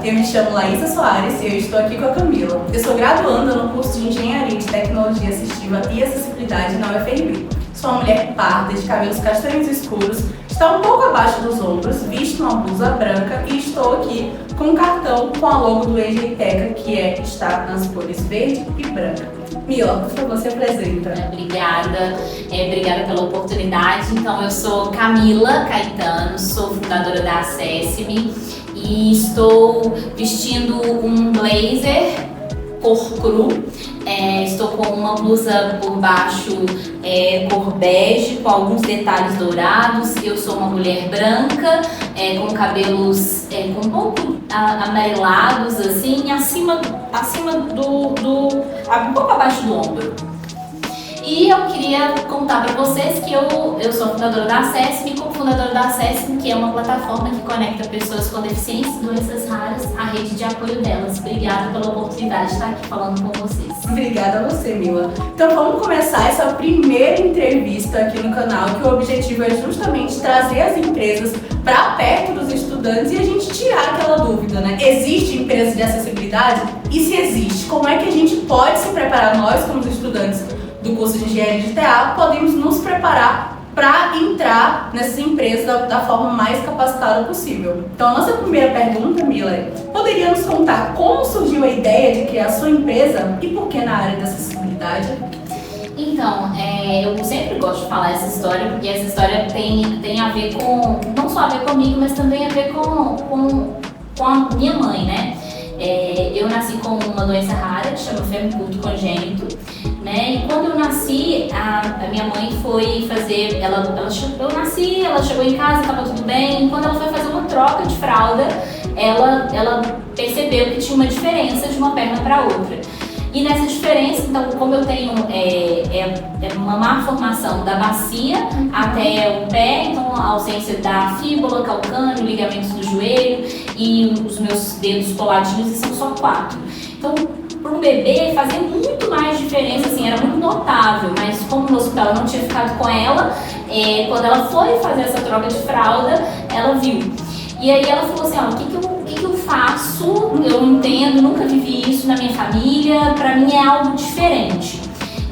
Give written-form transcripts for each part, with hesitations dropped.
eu me chamo Laísa Soares e eu estou aqui com a Camila. Eu sou graduanda no curso de Engenharia de Tecnologia Assistiva e Acessibilidade na UFRB. Sou uma mulher parda, de cabelos castanhos escuros, está um pouco abaixo dos ombros, visto uma blusa branca e estou aqui com um cartão com a logo do Enjeiteca, que está nas cores verde e branca. Mila, por favor, se apresenta. Obrigada pela oportunidade. Então, eu sou Camila Caetano, sou fundadora da Acesse-me e estou vestindo um blazer cor cru. Estou com uma blusa por baixo cor bege, com alguns detalhes dourados. Eu sou uma mulher branca, com cabelos com um pouco amarelados, assim, acima um pouco abaixo do ombro. E eu queria contar para vocês que eu sou fundadora da Acesse-me, como fundadora da Acesse-me, que é uma plataforma que conecta pessoas com deficiências e doenças raras à rede de apoio delas. Obrigada pela oportunidade de estar aqui falando com vocês. Obrigada a você, Mila. Então vamos começar essa primeira entrevista aqui no canal, que o objetivo é justamente trazer as empresas para perto dos estudantes e a gente tirar aquela dúvida, né? Existe empresa de acessibilidade? E se existe, como é que a gente pode se preparar, nós como estudantes do curso de Engenharia de TA, podemos nos preparar para entrar nessas empresas da forma mais capacitada possível. Então, a nossa primeira pergunta, Mila, poderia nos contar como surgiu a ideia de criar a sua empresa e por que na área da acessibilidade? Então, eu sempre gosto de falar essa história, porque essa história tem a ver com, não só a ver comigo, mas também a ver com a minha mãe, né? Eu nasci com uma doença rara, que chama fêmur-curto congênito, né? E quando eu nasci, a minha mãe foi fazer, eu nasci, ela chegou em casa, estava tudo bem. Quando ela foi fazer uma troca de fralda, ela percebeu que tinha uma diferença de uma perna para outra. E nessa diferença, então, como eu tenho uma má formação da bacia até o pé, então a ausência da fíbula, calcâneo, ligamentos do joelho e os meus dedos coladinhos, e são só 4. Então, para um bebê fazia muito mais diferença, assim, era muito notável, mas como no hospital eu não tinha ficado com ela, quando ela foi fazer essa troca de fralda, ela viu. E aí ela falou assim, o que eu faço? Eu não entendo, nunca vivi isso na minha família, pra mim é algo diferente.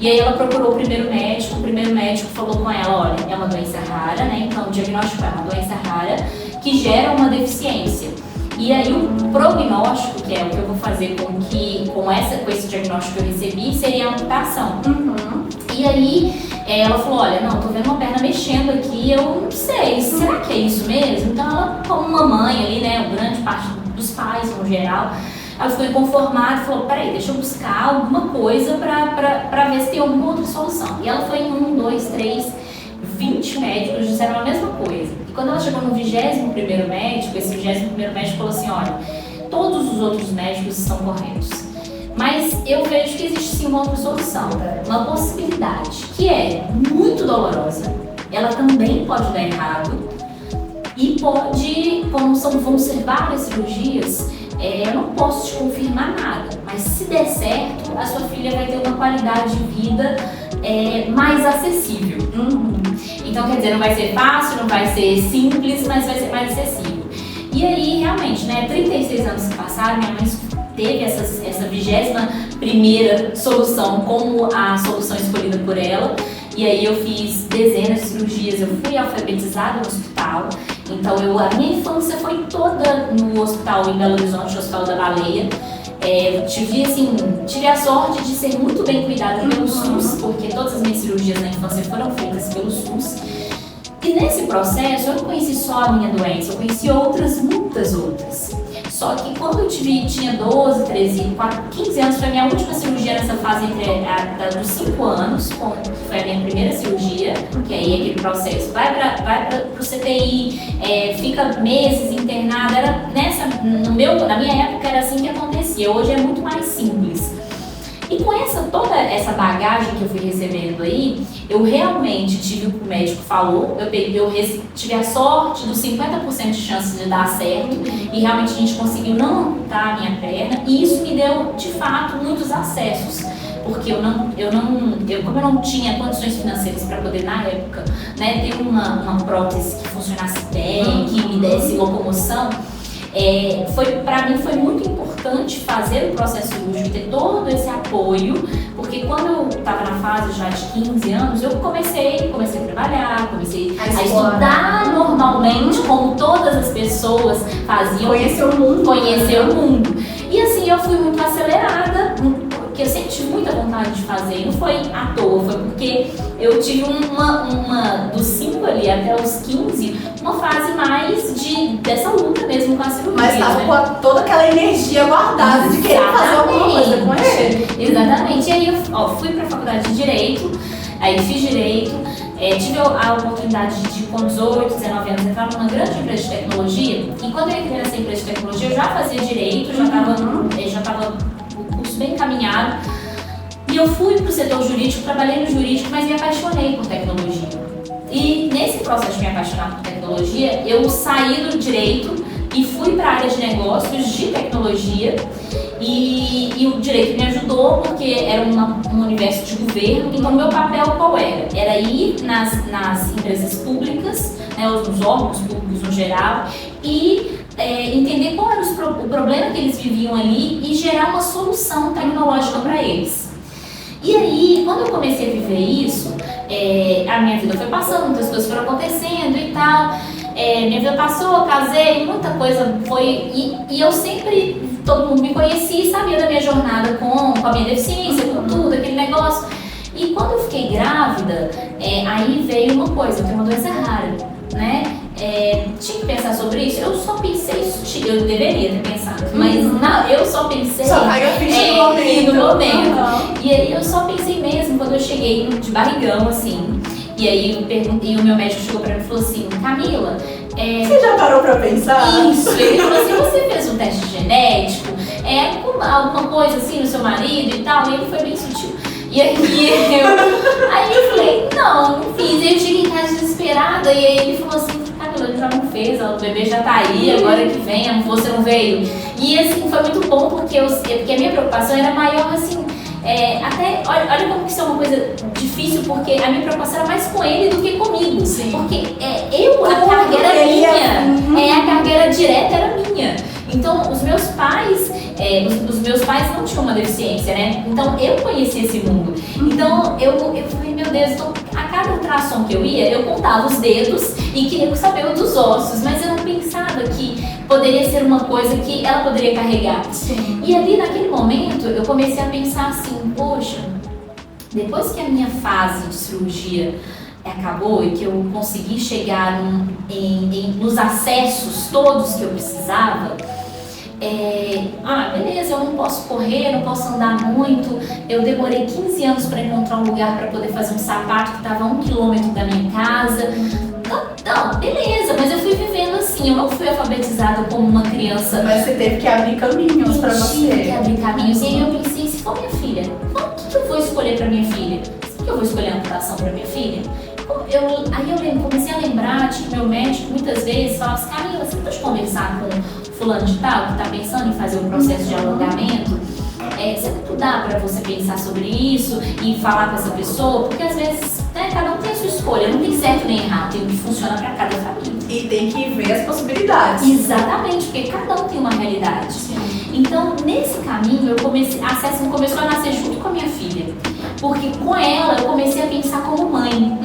E aí ela procurou o primeiro médico falou com ela, olha, é uma doença rara, né? Então o diagnóstico é uma doença rara que gera uma deficiência. E aí o prognóstico, que é o que eu vou fazer com esse diagnóstico que eu recebi, seria a amputação. E aí ela falou, olha, não, tô vendo uma perna mexendo aqui, eu não sei, será que é isso mesmo? Então ela, como uma mãe ali, né, grande parte dos pais no geral, ela ficou inconformada e falou, peraí, deixa eu buscar alguma coisa pra ver se tem alguma outra solução. E ela foi em 1, 2, 3, 20 médicos disseram a mesma coisa. E quando ela chegou no 21º médico, esse 21º médico falou assim, olha, todos os outros médicos estão corretos. Mas eu vejo que existe sim uma outra solução, uma possibilidade, que é muito dolorosa, ela também pode dar errado e pode, como vão ser várias cirurgias, eu não posso te confirmar nada, mas se der certo, a sua filha vai ter uma qualidade de vida mais acessível. Então, quer dizer, não vai ser fácil, não vai ser simples, mas vai ser mais acessível. E aí, realmente, né, 36 anos que passaram, minha mãe teve essa 21ª solução como a solução escolhida por ela. E aí eu fiz dezenas de cirurgias, eu fui alfabetizada no hospital. Então a minha infância foi toda no hospital em Belo Horizonte, no Hospital da Baleia. Tive a sorte de ser muito bem cuidada pelo SUS, porque todas as minhas cirurgias na infância foram feitas pelo SUS. E nesse processo eu não conheci só a minha doença, eu conheci muitas outras. Só que quando eu tinha 12, 13, 15 anos, foi a minha última cirurgia nessa fase dos 5 anos, que foi a minha primeira cirurgia, que aí aquele processo vai para o CTI, fica meses internada, na minha época era assim que acontecia, hoje é muito mais simples. E com toda essa bagagem que eu fui recebendo aí, eu realmente tive o que o médico falou, eu tive a sorte dos 50% de chance de dar certo e realmente a gente conseguiu não amputar a minha perna e isso me deu, de fato, muitos acessos. Porque como eu não tinha condições financeiras para poder, na época, né, ter uma prótese que funcionasse bem, que me desse locomoção, Para mim foi muito importante fazer o processo cirúrgico, ter todo esse apoio, porque quando eu estava na fase já de 15 anos, eu comecei a trabalhar, comecei a estudar normalmente, como todas as pessoas faziam. Conhecer o mundo. E assim, eu fui muito acelerada, porque eu sempre tive muita vontade de fazer, não foi à toa, foi porque eu tive dos 5 ali até os 15, uma fase mais dessa luta mesmo com a cirurgia. Mas estava com toda aquela energia guardada de querer fazer alguma coisa com ele. Exatamente. E aí eu fui para a faculdade de Direito, aí fiz Direito, tive a oportunidade de, com 18, 19 anos, entrar numa grande empresa de tecnologia. E quando eu entrei nessa empresa de tecnologia, eu já fazia Direito, já estava o curso bem encaminhado. E eu fui para o setor jurídico, trabalhei no jurídico, mas me apaixonei por tecnologia. E nesse processo de me apaixonar por tecnologia, eu saí do Direito e fui para a área de negócios de tecnologia. E o Direito me ajudou porque era um universo de governo. Então, meu papel qual era? Era ir nas empresas públicas, né, nos órgãos públicos no geral, e entender qual era o problema que eles viviam ali e gerar uma solução tecnológica para eles. E aí, quando eu comecei a viver isso, a minha vida foi passando, muitas coisas foram acontecendo e tal. Minha vida passou, casei, muita coisa foi. E eu sempre, todo mundo me conhecia e sabia da minha jornada com a minha deficiência, com tudo, aquele negócio. E quando eu fiquei grávida, aí veio uma coisa, eu tenho uma doença rara, né? Tinha que pensar sobre isso, eu só pensei, eu deveria ter pensado, mas não, eu só pensei só caiu a ficha no momento. E aí eu só pensei mesmo quando eu cheguei de barrigão, assim. E aí o meu médico chegou pra mim e falou assim: Camila, você já parou pra pensar? Isso, ele falou assim: você fez um teste genético, alguma coisa assim no seu marido e tal, e ele foi bem sutil. E aí eu falei, não fiz. Aí eu cheguei em casa desesperada e aí ele falou assim: Camila, ele já não fez, o bebê já tá aí, agora que vem, você não veio. E assim, foi muito bom porque a minha preocupação era maior, assim, até, olha como que isso é uma coisa difícil, porque a minha preocupação era mais com ele do que comigo. Sim. Porque a carga era minha, a carga direta era minha. Então, os meus pais não tinham uma deficiência, né? Então, eu conhecia esse mundo. Então, eu falei, meu Deus, então, a cada ultrassom que eu ia, eu contava os dedos e queria saber o dos ossos, mas eu não pensava que poderia ser uma coisa que ela poderia carregar. Sim. E ali, naquele momento, eu comecei a pensar assim, poxa, depois que a minha fase de cirurgia acabou e que eu consegui chegar nos acessos todos que eu precisava, beleza, eu não posso correr, não posso andar muito. Eu demorei 15 anos para encontrar um lugar para poder fazer um sapato que estava a 1 quilômetro da minha casa. Não, beleza, mas eu fui vivendo assim, eu não fui alfabetizada como uma criança. Mas você teve que abrir caminhos para você. Tive que abrir caminhos. E aí eu pensei, se for minha filha, o que eu vou escolher para minha filha? Será que eu vou escolher a amputação para minha filha? Aí eu comecei a lembrar de que meu médico muitas vezes falava assim: Camila, você pode conversar com fulano de tal que está pensando em fazer um processo de alongamento? Será que dá para você pensar sobre isso e falar com essa pessoa? Porque às vezes, né, cada um tem a sua escolha, não tem certo nem errado, tem o que funciona para cada família. E tem que ver as possibilidades. Exatamente, porque cada um tem uma realidade. Sim. Então, nesse caminho, a Cécile começou a nascer junto com a minha filha. Porque com ela eu comecei a pensar como mãe.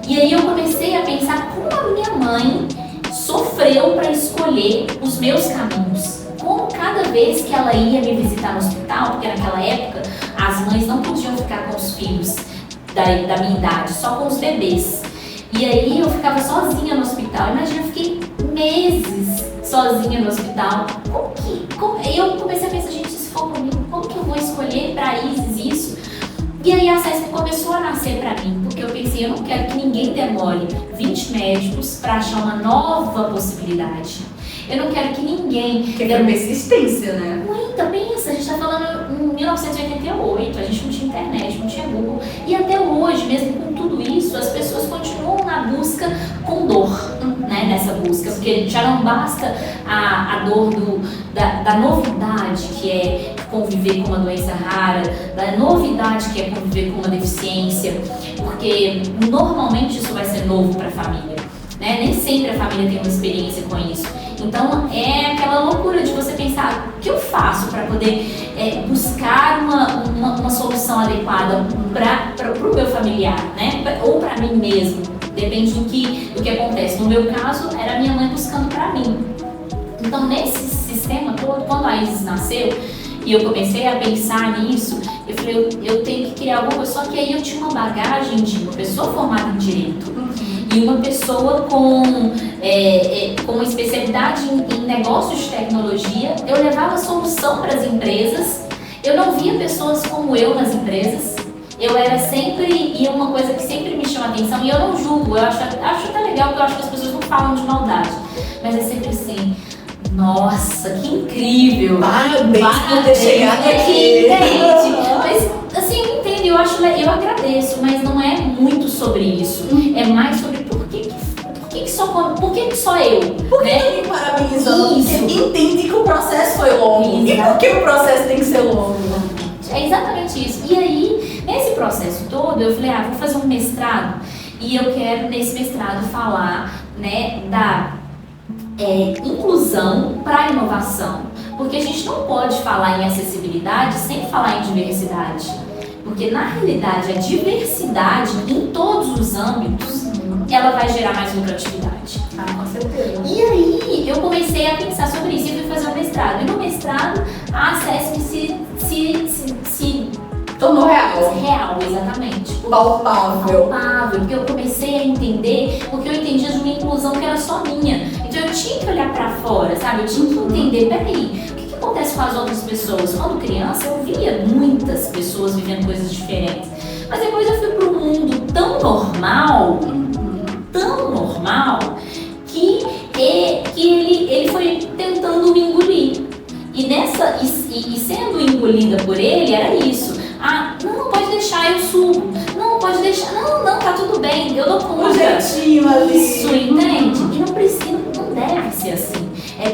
E aí eu comecei a pensar como a minha mãe sofreu para escolher os meus caminhos. Como cada vez que ela ia me visitar no hospital, porque naquela época as mães não podiam ficar com os filhos da minha idade, só com os bebês. E aí eu ficava sozinha no hospital. Imagina, eu fiquei meses sozinha no hospital. E eu comecei a pensar, gente, se for comigo, como que eu vou escolher para Isis isso? E aí a CESP começou a nascer para mim, porque eu pensei, eu não quero que ninguém demore 20 médicos para achar uma nova possibilidade. Eu não quero que ninguém... Porque é persistência, né? Muita, pensa, a gente tá falando em 1988, a gente não tinha internet, não tinha Google. E até hoje, mesmo com tudo isso, as pessoas continuam na busca com dor, né, nessa busca. Porque já não basta a dor da novidade, que é conviver com uma doença rara, da novidade que é conviver com uma deficiência, porque normalmente isso vai ser novo para a família. né? Nem sempre a família tem uma experiência com isso. Então é aquela loucura de você pensar o que eu faço para poder buscar uma solução adequada para o meu familiar, né? Ou para mim mesmo, depende do que acontece. No meu caso, era minha mãe buscando para mim. Então nesse sistema todo, quando a Isis nasceu e eu comecei a pensar nisso, eu falei, eu tenho que criar alguma coisa. Só que aí eu tinha uma bagagem de uma pessoa formada em Direito e uma pessoa com especialidade em negócios de tecnologia. Eu levava solução para as empresas, eu não via pessoas como eu nas empresas. Eu era sempre, e uma coisa que sempre me chama atenção, e eu não julgo, eu acho até legal, porque eu acho que as pessoas não falam de maldade, mas é sempre assim, nossa, que incrível! Parabéns por ter chegado aqui! Mas assim, eu entendo, eu agradeço, mas não é muito sobre isso. É mais sobre por que só eu? Por que eu me parabenizando? Isso. Porque entende que o processo foi longo. E por que o processo tem que ser longo? É exatamente isso. E aí, nesse processo todo, eu falei, vou fazer um mestrado e eu quero, nesse mestrado, falar, né, da inclusão para a inovação. Porque a gente não pode falar em acessibilidade sem falar em diversidade. Porque, na realidade, a diversidade, em todos os âmbitos, ela vai gerar mais lucratividade. Com certeza. E aí, eu comecei a pensar sobre isso e fui fazer um mestrado. E no mestrado, a Acesse se tornou real. Real, exatamente. Palpável. Palpável, porque eu comecei a entender, porque eu entendia de uma inclusão que era só minha. Então eu tinha que olhar pra fora, sabe? Eu tinha que entender, peraí, o que acontece com as outras pessoas? Quando criança, eu via muitas pessoas vivendo coisas diferentes. Mas depois eu fui para um mundo tão normal, que ele foi tentando me engolir. E sendo engolida por ele, era isso. Não pode deixar, eu subo. Não pode deixar, não, tá tudo bem, eu dou conta. Um jeitinho ali. Isso, entende? E não precisa, não deve ser assim.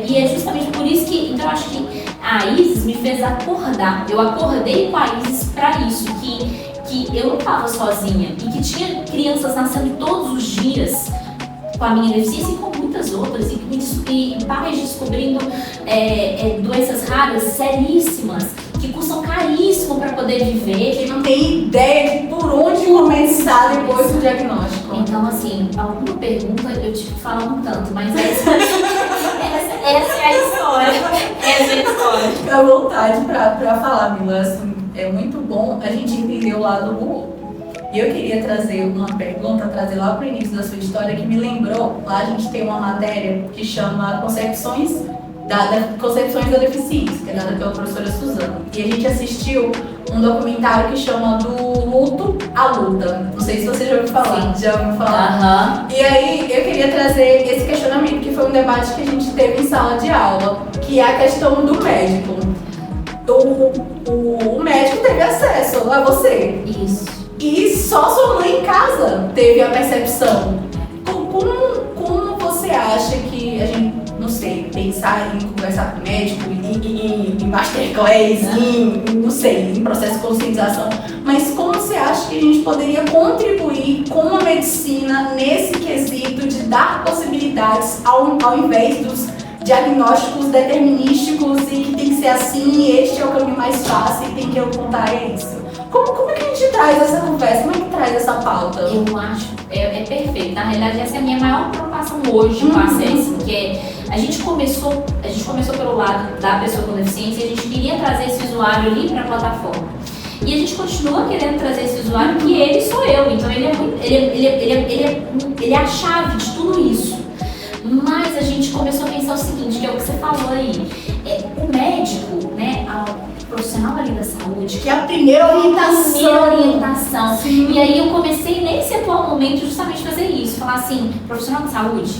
E é justamente por isso que, então eu acho que a Isis me fez acordar. Eu acordei com a Isis pra isso, que eu não estava sozinha e que tinha crianças nascendo todos os dias com a minha deficiência e com muitas outras, e pais descobrindo doenças raras, seríssimas, que custam caríssimo para poder viver. Que não tem ideia de por onde começar depois do diagnóstico. Então, assim, alguma pergunta eu tive que falar um tanto, mas essa é a história. Essa é a história. Fica à vontade pra falar, Mila. Assim, é muito bom a gente entender o lado do outro. E eu queria trazer uma pergunta, trazer lá para o início da sua história, que me lembrou, lá a gente tem uma matéria que chama Concepções da Deficiência, que é dada pela professora Suzana. E a gente assistiu um documentário que chama Do Luto à Luta. Não sei se você já ouviu falar. Sim. Já ouviu falar? E aí eu queria trazer esse questionamento, que foi um debate que a gente teve em sala de aula, que é a questão do médico. O médico teve acesso a você. Isso. E só sua mãe em casa teve a percepção. Como você acha que a gente, não sei, pensar em conversar com o médico, em masterclass, não sei, em processo de conscientização, mas como você acha que a gente poderia contribuir com a medicina nesse quesito de dar possibilidades ao invés dos diagnósticos determinísticos e que tem que ser assim, e este é o caminho mais fácil e tem que eu contar isso? Como é que a gente traz essa conversa? Como é que traz essa pauta? Eu acho, é perfeito. Na realidade, essa é a minha maior preocupação hoje com a Acesse, que a gente começou pelo lado da pessoa com deficiência e a gente queria trazer esse usuário ali para a plataforma. E a gente continua querendo trazer esse usuário, que ele sou eu. Então ele é a chave de tudo isso. Mas a gente começou a pensar o seguinte, que é o que você falou aí. O médico, né, o profissional ali da saúde, que é a primeira orientação. Sim. E aí eu comecei nesse atual momento justamente fazer isso, falar assim, profissional de saúde,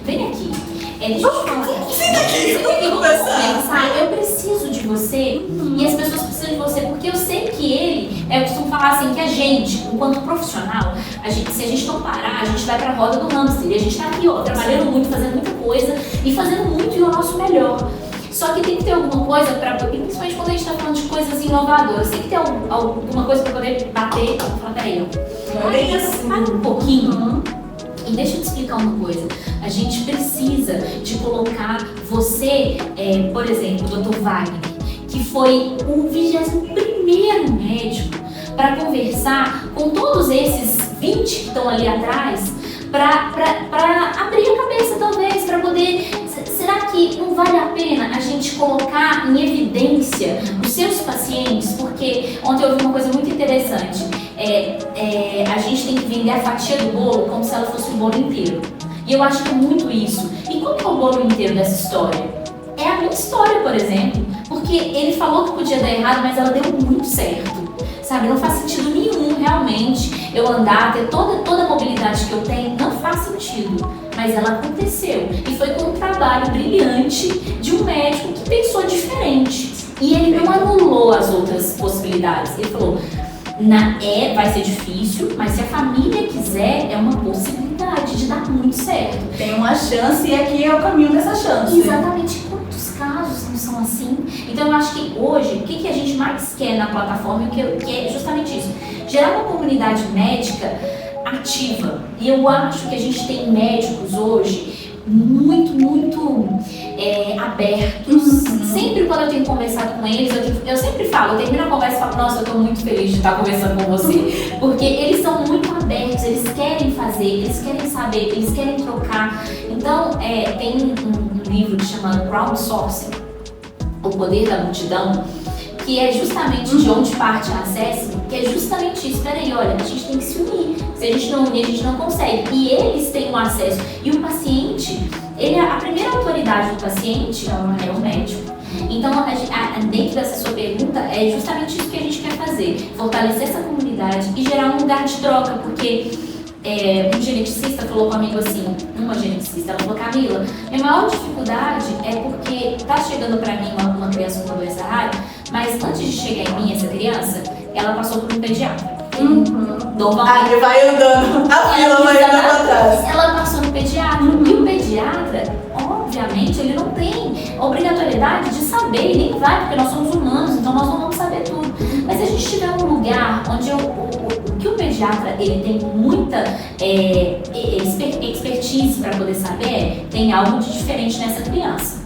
vem aqui. Deixa eu te falar. Senta aqui, vamos conversar. Eu preciso de você e as pessoas precisam de você, porque eu sei que eu costumo falar assim, que a gente, enquanto profissional, se a gente não parar, a gente vai pra roda do hamster. E a gente tá aqui, trabalhando muito, fazendo muita coisa e fazendo muito e o nosso melhor. Só que tem que ter alguma coisa, principalmente quando a gente tá falando de coisas inovadoras, tem que ter alguma coisa pra poder bater e falar, peraí, para um pouquinho E deixa eu te explicar uma coisa, a gente precisa de colocar você, por exemplo, o Dr. Wagner, que foi o 21º médico para conversar com todos esses 20 que estão ali atrás, para abrir a cabeça talvez, para poder... Será que não vale a pena a gente colocar em evidência os seus pacientes? Porque ontem eu ouvi uma coisa muito interessante. A gente tem que vender a fatia do bolo como se ela fosse o bolo inteiro. E eu acho que é muito isso. E qual que é o bolo inteiro dessa história? É a minha história, por exemplo. Porque ele falou que podia dar errado, mas ela deu muito certo. Sabe, não faz sentido nenhum realmente eu andar, ter toda a mobilidade que eu tenho, não faz sentido. Mas ela aconteceu. E foi com um trabalho brilhante de um médico que pensou diferente. E ele não anulou as outras possibilidades. Ele falou, vai ser difícil, mas se a família quiser, é uma possibilidade de dar muito certo. Tem uma chance e aqui é o caminho dessa chance. Exatamente. Quantos casos não são assim? Então eu acho que hoje, o que a gente mais quer na plataforma, que é justamente isso. Gerar uma comunidade médica ativa. E eu acho que a gente tem médicos hoje muito abertos. Sempre quando eu tenho conversado com eles, eu sempre falo, eu termino a conversa e falo, nossa, eu estou muito feliz de estar conversando com você. Porque eles são muito abertos, eles querem fazer, eles querem saber, eles querem trocar. Então, tem um livro que chama Crowdsourcing, O Poder da Multidão, que é justamente de onde parte a Acessme, que é justamente isso. Peraí, olha, a gente tem que se unir. Se a gente não unir, a gente não consegue. E eles têm o acesso. E o paciente, a primeira autoridade do paciente é o médico. Então, dentro dessa sua pergunta, é justamente isso que a gente quer fazer. Fortalecer essa comunidade e gerar um lugar de troca, porque um geneticista falou comigo assim, uma geneticista, ela falou, Camila, minha maior dificuldade é porque tá chegando pra mim uma criança com uma doença rara, mas antes de chegar em mim essa criança, ela passou por um pediatra. Normalmente vai andando, a fila vai andando atrás. Ela passou no pediatra, e o pediatra, obviamente, ele não tem obrigatoriedade de saber, e nem vai, porque nós somos humanos, então nós não vamos saber tudo. Mas se a gente tiver um lugar onde que o pediatra ele tem muita expertise para poder saber, tem algo de diferente nessa criança.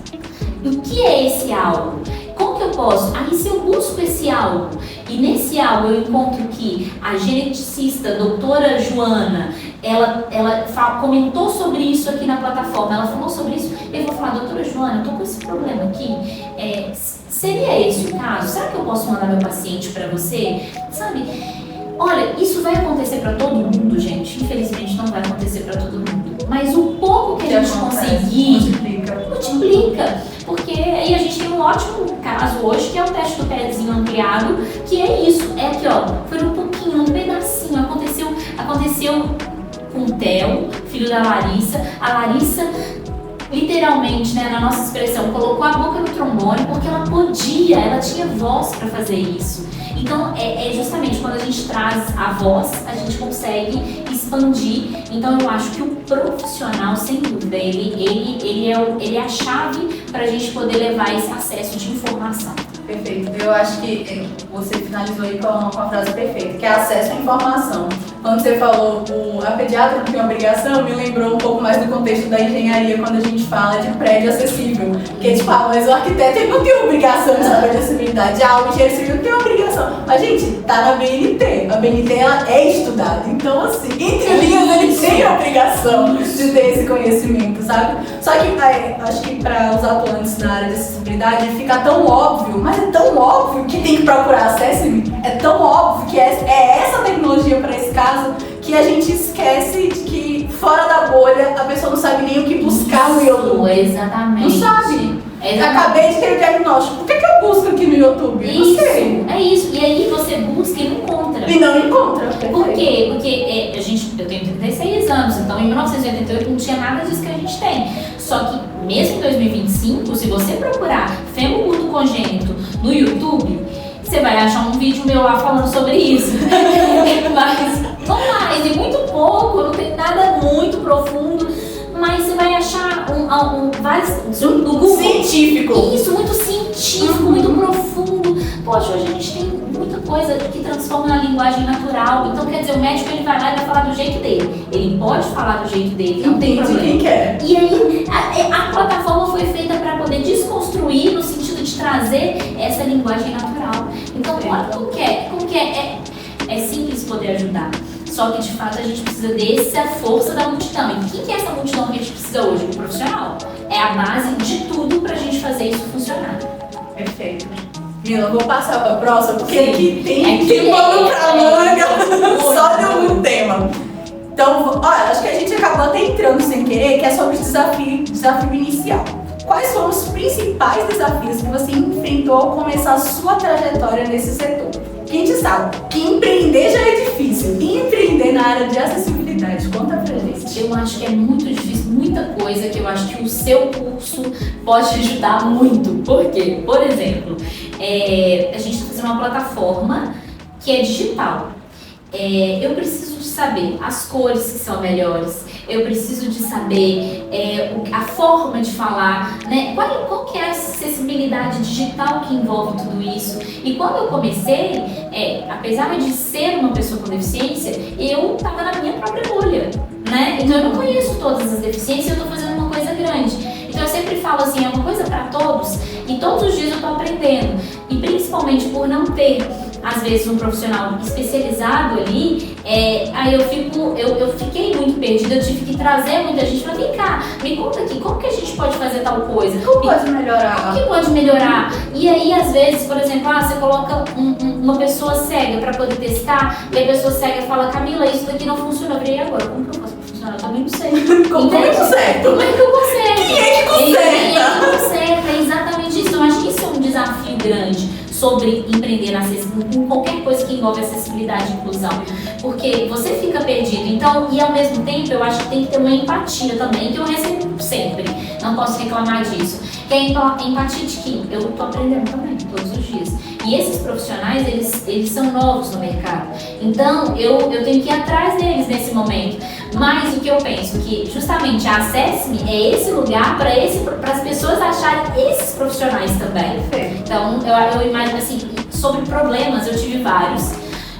E o que é esse algo? Como que eu posso? Aí se eu busco esse algo, e nesse algo eu encontro que a geneticista, a doutora Joana, ela comentou sobre isso aqui na plataforma, ela falou sobre isso, eu vou falar, doutora Joana, eu tô com esse problema aqui, seria esse o caso? Será que eu posso mandar meu paciente para você? Sabe? Olha, isso vai acontecer para todo mundo, gente. Infelizmente não vai acontecer para todo mundo. Mas o pouco que a gente conseguir, multiplica. Porque aí a gente tem um ótimo caso hoje, que é o teste do pezinho ampliado, que é isso. É aqui, ó, foi um pouquinho, um pedacinho. Aconteceu com o Theo, filho da Larissa. A Larissa, literalmente, né, na nossa expressão, colocou a boca no trombone porque ela podia, ela tinha voz para fazer isso. Então, justamente quando a gente traz a voz, a gente consegue expandir. Então, eu acho que o profissional, sem dúvida, ele é a chave para a gente poder levar esse acesso de informação. Perfeito. Eu acho que você finalizou aí com a frase perfeita, que é acesso à informação. Quando você falou a pediatra não tem obrigação, me lembrou um pouco mais do contexto da engenharia, quando a gente fala de prédio acessível. Porque, tipo, mas o arquiteto ele não tem obrigação de saber de acessibilidade. O engenheiro civil não tem obrigação. Mas, gente, tá na BNT. A BNT, ela é estudada. Então, assim, entre linhas, ele tem a obrigação de ter esse conhecimento, sabe? Só que, acho que para os atuantes na área de acessibilidade, fica tão óbvio, mas é tão óbvio que tem que procurar Acessme, é tão óbvio que é essa tecnologia para esse caso, que a gente esquece de que fora da bolha a pessoa não sabe nem o que buscar no YouTube. Exatamente. Não sabe. Acabei de ter o diagnóstico. Por que eu busco aqui no YouTube? Isso, é isso. E aí você busca e não encontra. E não encontra. Por quê? Porque eu tenho 36 anos, então em 1988 não tinha nada disso que a gente tem. Só que mesmo em 2025, se você procurar fêmur curto congênito no YouTube, você vai achar um vídeo meu lá falando sobre isso. Mas não mais, e muito pouco, não tem nada muito profundo, mas você vai achar vários do Google. Científico. Isso, muito científico, muito profundo. Poxa, hoje a gente tem muita coisa que transforma na linguagem natural. Então, quer dizer, o médico ele vai lá e vai falar do jeito dele. Ele pode falar do jeito dele, não tem problema. Quem quer. E aí, a plataforma foi feita para poder desconstruir no sentido de trazer essa linguagem natural. Então, olha como que é simples poder ajudar. Só que, de fato, a gente precisa dessa força da multidão. E quem que é essa multidão que a gente precisa hoje? O profissional. É a base de tudo para a gente fazer isso funcionar. Perfeito. Mila, vou passar para a próxima, porque Sim. aqui tem pano pra manga, só de um tema. Então, olha, acho que a gente acabou até entrando sem querer, que é sobre o desafio inicial. Quais foram os principais desafios que você enfrentou ao começar a sua trajetória nesse setor? Porque a gente sabe que empreender já é difícil, e empreender na área de acessibilidade, conta pra gente. Eu acho que é muito difícil, muita coisa que eu acho que o seu curso pode te ajudar muito. Por quê? Por exemplo, a gente está fazendo uma plataforma que é digital. Eu preciso de saber as cores que são melhores, eu preciso de saber a forma de falar, né? Qual que é a acessibilidade digital que envolve tudo isso. E quando eu comecei, apesar de ser uma pessoa com deficiência, eu estava na minha própria bolha, né? Então eu não conheço todas as deficiências e eu estou fazendo uma coisa grande. Então eu sempre falo assim, é uma coisa para todos e todos os dias eu estou aprendendo. E principalmente por não ter às vezes um profissional especializado ali, aí eu fiquei muito perdida, eu tive que trazer muita gente para vem cá, me conta aqui, como que a gente pode fazer tal coisa? Como pode melhorar? O que pode melhorar? E aí, às vezes, por exemplo, você coloca uma pessoa cega para poder testar, e a pessoa cega fala, Camila, isso daqui não funciona. Eu falei, agora, como que eu faço pra funcionar? Eu também não sei. Como é que conserta? Como é que eu conserto? Quem é que conserta? Quem é que conserta? É exatamente isso. Eu acho que isso é um desafio grande sobre empreender com qualquer coisa que envolve acessibilidade e inclusão, porque você fica perdido. Então, e ao mesmo tempo, eu acho que tem que ter uma empatia também, que eu recebo sempre, não posso reclamar disso, que é a empatia de que eu estou aprendendo também, todos os dias. E esses profissionais, eles são novos no mercado, então eu tenho que ir atrás deles nesse momento. Mas o que eu penso que justamente a Acesse-me é esse lugar para as pessoas acharem esses profissionais também. Então eu imagino assim, sobre problemas eu tive vários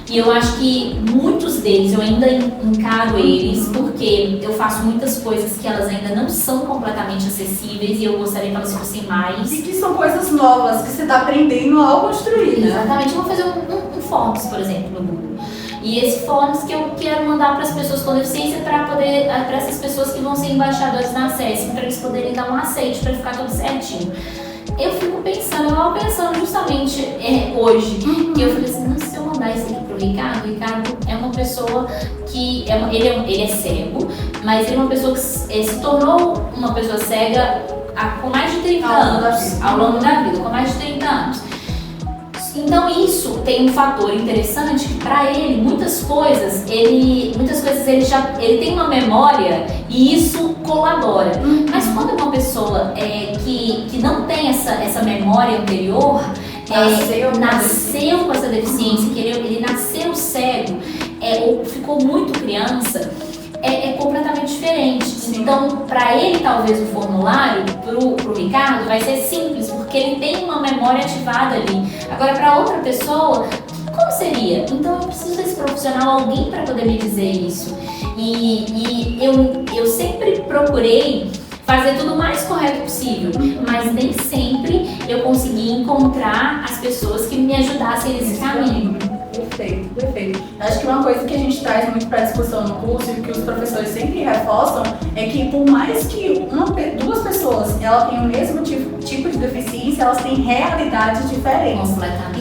e eu acho que muitos deles eu ainda encaro eles porque eu faço muitas coisas que elas ainda não são completamente acessíveis e eu gostaria que elas fossem mais. E que são coisas novas que você está aprendendo ao construir, né? Exatamente, eu vou fazer um Forms, por exemplo, no Google. E esse Forms que eu quero mandar para as pessoas com deficiência para essas pessoas que vão ser embaixadores na Acesse, para eles poderem dar um aceite para ficar tudo certinho. Eu fico pensando, eu estava pensando justamente hoje, que eu falei assim, se eu mandar isso aqui pro Ricardo, o Ricardo é uma pessoa que, ele é cego, mas ele é uma pessoa que se tornou uma pessoa cega com mais de 30 anos, ao longo da vida, com mais de 30 anos. Então isso tem um fator interessante que para ele, muitas coisas ele tem uma memória e isso colabora. Mas quando é uma pessoa que não tem essa memória anterior, nasceu com essa deficiência, que ele nasceu cego, ou ficou muito criança, é completamente diferente. Sim. Então, para ele, talvez o formulário, pro Ricardo, vai ser simples, porque ele tem uma memória ativada ali. Agora, para outra pessoa, como seria? Então, eu preciso desse profissional, alguém para poder me dizer isso. E eu sempre procurei fazer tudo o mais correto possível, mas nem sempre eu consegui encontrar as pessoas que me ajudassem nesse caminho. Perfeito. Acho que uma coisa que a gente traz muito para a discussão no curso e que os professores sempre reforçam é que por mais que duas pessoas elas tenham o mesmo tipo de deficiência, elas têm realidades diferentes.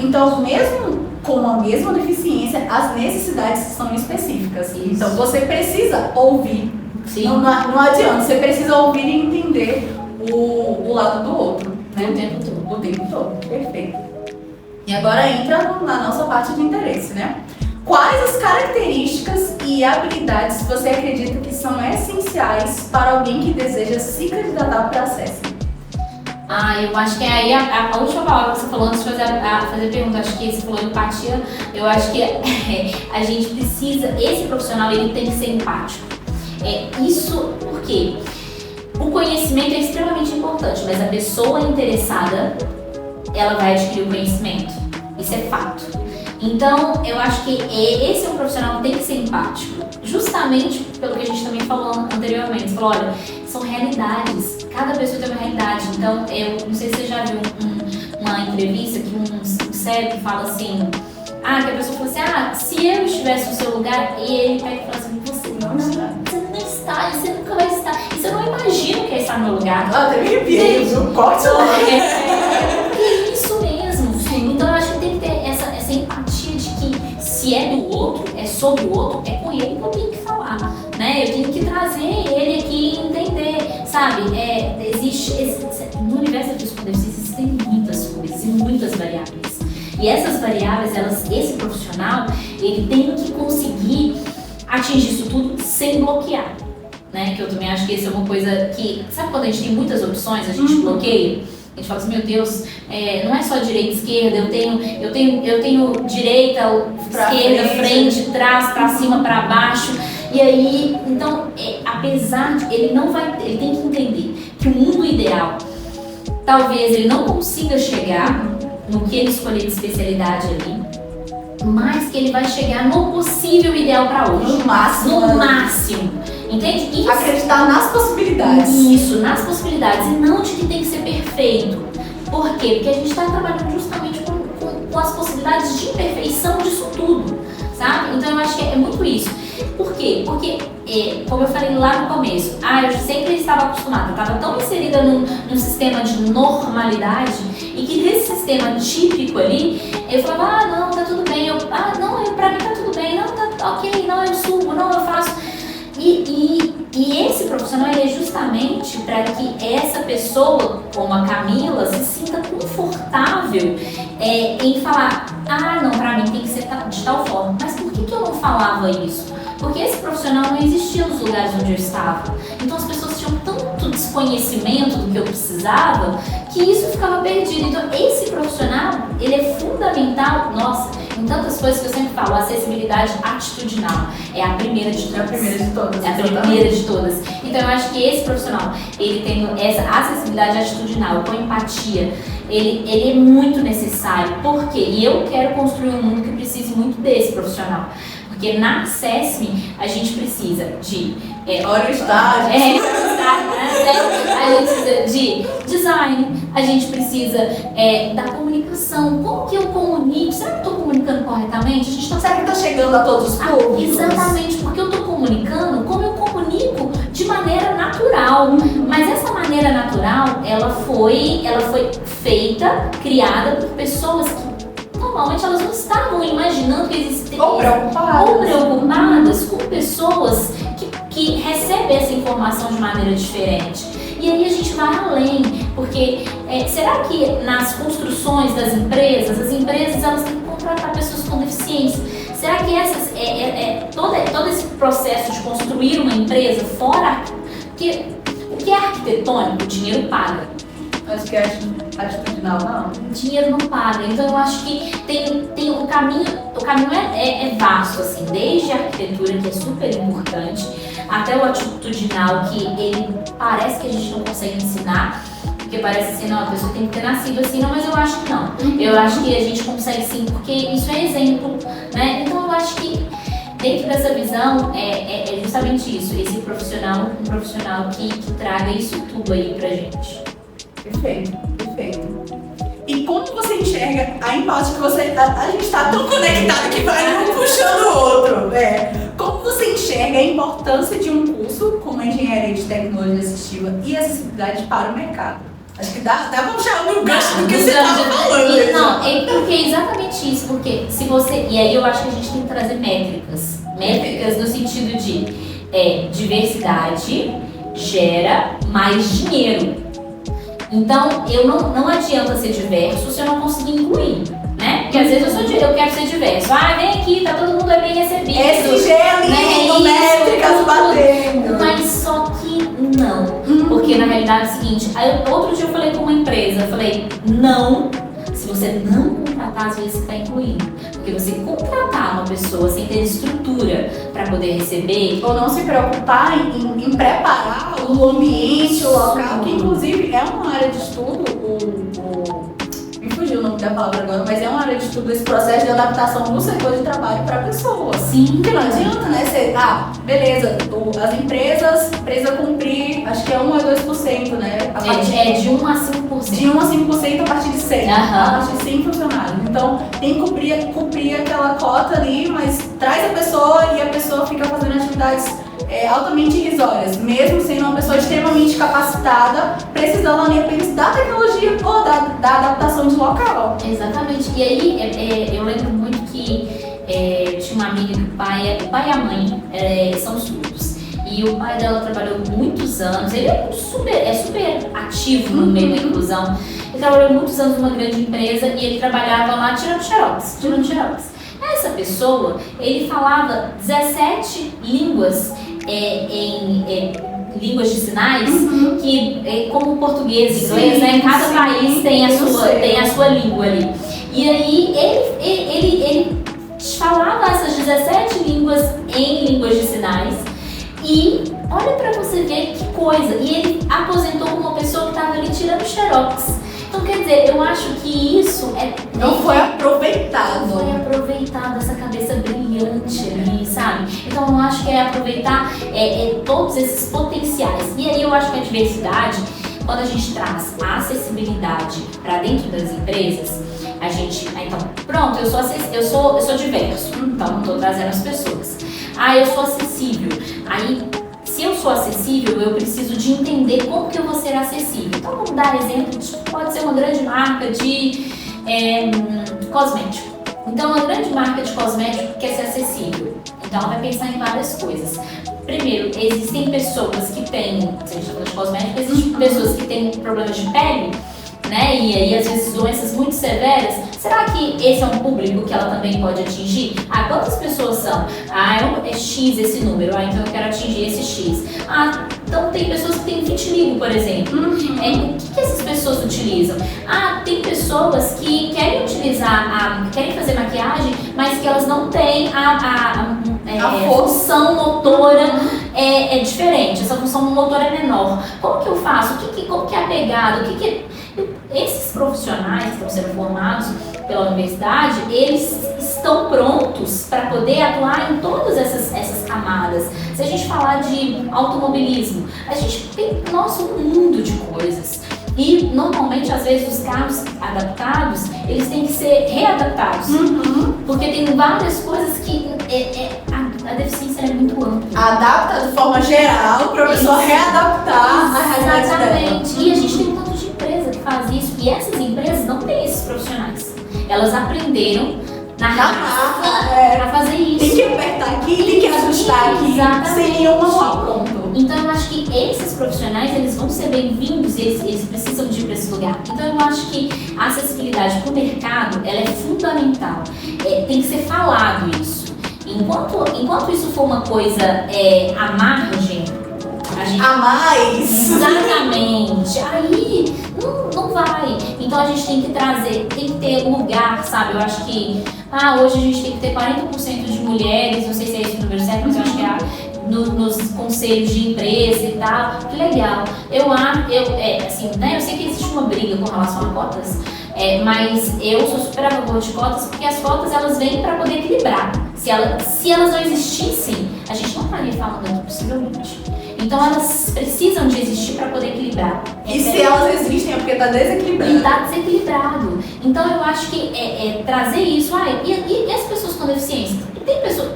Então, mesmo com a mesma deficiência, as necessidades são específicas. Isso. Então, você precisa ouvir. Sim. Não adianta, você precisa ouvir e entender o lado do outro, né? O tempo todo. Perfeito. E agora entra na nossa parte de interesse, né? Quais as características e habilidades você acredita que são essenciais para alguém que deseja se candidatar para a Acesse-me? Eu acho que aí a última palavra que você falou antes de fazer a pergunta, acho que você falou empatia, eu acho que a gente precisa, esse profissional ele tem que ser empático. Isso porque o conhecimento é extremamente importante, mas a pessoa interessada ela vai adquirir o conhecimento. Isso é fato. Então, eu acho que esse é um profissional que tem que ser empático. Justamente pelo que a gente também falou anteriormente. Você falou, olha, são realidades. Cada pessoa tem uma realidade. Então, eu não sei se você já viu uma entrevista que um cérebro fala assim, que a pessoa fala assim, se eu estivesse no seu lugar, e ele pega e fala assim, você não está, você nunca vai estar. E você não imagina que é estar no meu lugar. Até me arrepiei, viu? Corte lá. É isso mesmo. Sim. Então eu acho que tem que ter essa empatia de que se é do outro, é sobre o outro, é com ele que eu tenho que falar, né? Eu tenho que trazer ele aqui e entender, sabe? No universo da psicodeficiência existem muitas coisas e muitas variáveis. E essas variáveis, esse profissional, ele tem que conseguir atingir isso tudo sem bloquear, né? Que eu também acho que isso é uma coisa que... Sabe quando a gente tem muitas opções, a gente bloqueia? A gente fala assim, meu Deus, não é só direita e esquerda, eu tenho direita, esquerda, frente, trás, pra cima, pra baixo. E aí, então, apesar de... Ele tem que entender que o mundo ideal, talvez ele não consiga chegar no que ele escolher de especialidade ali, mas que ele vai chegar no possível ideal para hoje. No máximo. No máximo. Entende? Isso. Acreditar nas possibilidades. Isso, nas possibilidades. E não de que tem que ser perfeito. Por quê? Porque a gente está trabalhando justamente com as possibilidades de imperfeição disso tudo. Sabe? Então eu acho que é muito isso. Por quê? Porque, como eu falei lá no começo, eu sempre estava acostumada, eu estava tão inserida num sistema de normalidade e que nesse sistema típico ali, eu falava, não, tá tudo bem, pra mim tá tudo bem, não, tá ok, não, eu subo, não, eu faço. E esse profissional ele é justamente para que essa pessoa, como a Camila, se sinta confortável em falar, não, pra mim tem que ser de tal forma. Mas por que eu não falava isso? Porque esse profissional não existia nos lugares onde eu estava. Então as pessoas tinham tanto desconhecimento do que eu precisava que isso ficava perdido. Então esse profissional, ele é fundamental, em tantas coisas que eu sempre falo, a acessibilidade atitudinal é a primeira de todas. É a primeira de todas. É a primeira de todas. Então eu acho que esse profissional, ele tem essa acessibilidade atitudinal, com empatia, ele é muito necessário. Por quê? E eu quero construir um mundo que precise muito desse profissional. Porque na Access-me a gente precisa de hora estágio. A gente precisa de design, a gente precisa da comunicação. Como que eu comunico? Será que eu estou comunicando corretamente? Será que está chegando a todos os públicos? Exatamente, porque eu estou comunicando como eu comunico de maneira natural. Mas essa maneira natural, ela foi feita, criada por pessoas que normalmente elas não estavam imaginando que existiam. Ou preocupadas com pessoas que recebem essa informação de maneira diferente. E aí a gente vai além, porque será que nas construções das empresas, as empresas elas têm que contratar pessoas com deficiência? Será que todo esse processo de construir uma empresa fora, porque o que é arquitetônico, o dinheiro paga. Acho que é atitudinal, não. Dinheiro não paga. Então eu acho que tem o caminho é vasto, assim, desde a arquitetura, que é super importante, até o atitudinal, que ele parece que a gente não consegue ensinar, porque parece assim, não, a pessoa tem que ter nascido assim, não, mas eu acho que não. Eu acho que a gente consegue sim, porque isso é exemplo, né? Então eu acho que dentro dessa visão é justamente isso, esse profissional, um profissional que traga isso tudo aí pra gente. Perfeito. E como você enxerga a empática que você... A gente tá tão conectado que vai um puxando o outro. Como você enxerga a importância de um curso como Engenharia de Tecnologia Assistiva e Acessibilidade para o mercado? Acho que dá pra puxar no gancho do que você estava falando. Não, porque é exatamente isso. Porque se você... E aí eu acho que a gente tem que trazer métricas. Métricas no sentido de diversidade gera mais dinheiro. Então, não adianta ser diverso se eu não conseguir incluir, né? Porque às vezes eu quero ser diverso. Vem aqui, tá todo mundo bem recebido. SG, métricas batendo. Mas só que não. Porque na realidade é o seguinte, outro dia eu falei com uma empresa, eu falei, não, se você não contratar, às vezes você está incluindo. Porque você contratar uma pessoa sem ter estrutura para poder receber... Ou não se preocupar em preparar o ambiente, o local, que inclusive é uma área de estudo, me fugiu o nome da palavra agora, mas é uma área de estudo esse processo de adaptação do setor de trabalho para a pessoa. Sim. Porque não adianta, né? Você, beleza, as empresas precisam cumprir, acho que é 1 a 2%, né? De 1 a 5%. De 1 a 5% a partir de 100. Uhum. A partir de 100 funcionários. Então, tem que cumprir aquela cota ali, mas traz a pessoa e a pessoa fica fazendo atividades altamente irrisórias, mesmo sendo uma pessoa extremamente capacitada, precisando ali apenas da tecnologia ou da adaptação de local. Exatamente. E aí, eu lembro muito que tinha uma amiga que o pai e a mãe são surdos. E o pai dela trabalhou muitos anos, ele é super ativo no meio da inclusão. Ele trabalhou muitos anos numa grande empresa e ele trabalhava lá tirando xerox. Essa pessoa, ele falava 17 línguas em línguas de sinais, que como português e inglês, né? Cada país tem a sua língua ali. E aí ele falava essas 17 línguas em línguas de sinais. E olha pra você ver que coisa. E ele aposentou como uma pessoa que estava ali tirando xerox. Então, quer dizer, eu acho que isso não foi aproveitado. Não foi aproveitado, essa cabeça brilhante ali, sabe? Então, eu acho que é aproveitar todos esses potenciais. E aí, eu acho que a diversidade, quando a gente traz a acessibilidade para dentro das empresas, a gente... Então, pronto, eu sou diverso. Então, não estou trazendo as pessoas. Eu sou acessível. Aí, se eu sou acessível, eu preciso de entender como que eu vou ser acessível. Então, vamos dar exemplo de, pode ser uma grande marca de cosmético. Então, uma grande marca de cosmético quer ser acessível. Então, ela vai pensar em várias coisas. Primeiro, existem pessoas que têm, se a gente está falando de cosmético, existem pessoas que têm problemas de pele, né? E aí, às vezes, doenças muito severas. Será que esse é um público que ela também pode atingir? Quantas pessoas são? É X esse número, então eu quero atingir esse X. Então tem pessoas que têm vitiligo, por exemplo. O que essas pessoas utilizam? Tem pessoas que querem querem fazer maquiagem, mas que elas não têm a função motora é diferente, essa função motora é menor. Como que eu faço? Como que é a pegada? Esses profissionais que estão sendo formados pela universidade, eles estão prontos para poder atuar em todas essas camadas. Se a gente falar de automobilismo, a gente tem um mundo de coisas. E normalmente, às vezes, os carros adaptados, eles têm que ser readaptados. Porque tem várias coisas que a deficiência é muito ampla. Adapta de forma geral para a pessoa readaptar a realidade dela. Exatamente. E a gente tem um tanto de empresa que faz isso. E essas empresas não têm esses profissionais. Elas aprenderam na raça a fazer isso. Tem que apertar aqui, tem que ajustar aqui. Exatamente. Sem nenhuma ponto. Então eu acho que esses profissionais, eles vão ser bem-vindos e eles precisam de ir para esse lugar. Então eu acho que a acessibilidade para o mercado, ela é fundamental. Tem que ser falado isso. Enquanto isso for uma coisa à margem, a mais. Exatamente. Aí não vai. Então a gente tem que trazer, tem que ter lugar, sabe? Eu acho que hoje a gente tem que ter 40% de mulheres, não sei se é esse o número certo, mas eu acho que nos conselhos de empresa e tal. Que legal. Eu sei que existe uma briga com relação a cotas, mas eu sou super a favor de cotas porque as cotas elas vêm para poder equilibrar. Se elas não existissem, a gente não estaria falando aqui possivelmente. Então elas precisam de existir para poder equilibrar. E se elas existem é porque está desequilibrado. E está desequilibrado. Então eu acho que trazer isso. E as pessoas com deficiência?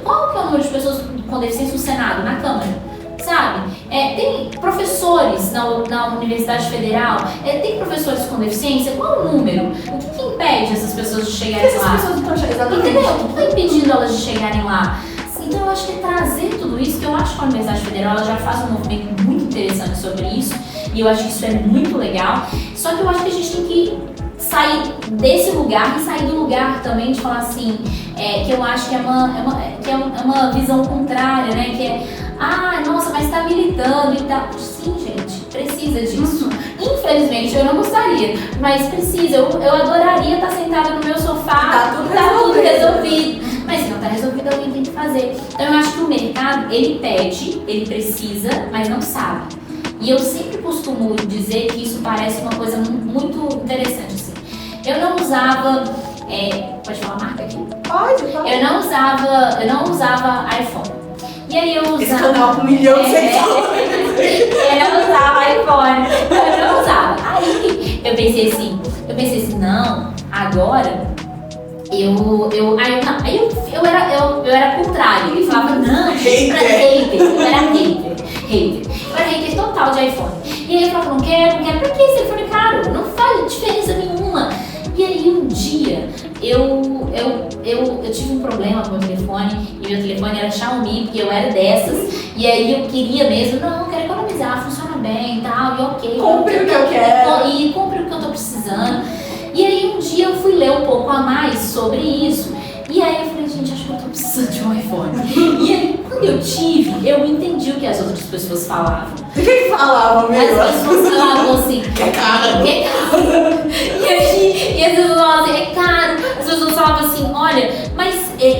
Qual que é o número de pessoas com deficiência no Senado, na Câmara? Sabe? Tem professores na Universidade Federal, tem professores com deficiência, qual o número? O que impede essas pessoas de chegarem lá? Essas pessoas não estão chegando. Entendeu? O que está impedindo elas de chegarem lá? Então eu acho que trazer tudo isso, que eu acho que a Universidade Federal ela já faz um movimento muito interessante sobre isso, e eu acho que isso é muito legal, só que eu acho que a gente tem que sair desse lugar e sair do lugar também de falar assim, que eu acho que é uma visão contrária, né, que nossa, mas tá militando e tal. Sim, gente, precisa disso. Infelizmente, eu não gostaria, mas precisa. Eu adoraria estar sentada no meu sofá e tá tudo resolvido. Mas se não tá resolvido, alguém tem que fazer. Então, eu acho que o mercado, ele pede, ele precisa, mas não sabe. E eu sempre costumo dizer que isso parece uma coisa muito interessante, assim. Eu não usava, pode falar a marca aqui? Pode. Eu não usava iPhone. E aí eu usava... Esse canal com 1 milhão de seguidores. Eu não usava iPhone. Eu não usava. Aí eu pensei assim, não, agora eu era contrário. Eu falava, não, hater. Eu era hater total de iPhone. E aí eu falava, não quero, pra que esse telefone caro? Não faz diferença nenhuma. E aí um dia eu tive um problema com o meu telefone, e meu telefone era Xiaomi, porque eu era dessas, e aí eu queria mesmo, não, quero economizar, funciona bem e tal, e ok. Compre o que eu quero. E compre o que eu tô precisando. E aí um dia eu fui ler um pouco a mais sobre isso, e aí eu falei, gente, acho que eu tô precisando de um iPhone. E aí quando eu tive, eu entendi o que as outras pessoas falavam. O que falavam, amigo? As pessoas falavam assim, que é caro. E as pessoas falavam assim, é caro. As pessoas falavam assim, olha, mas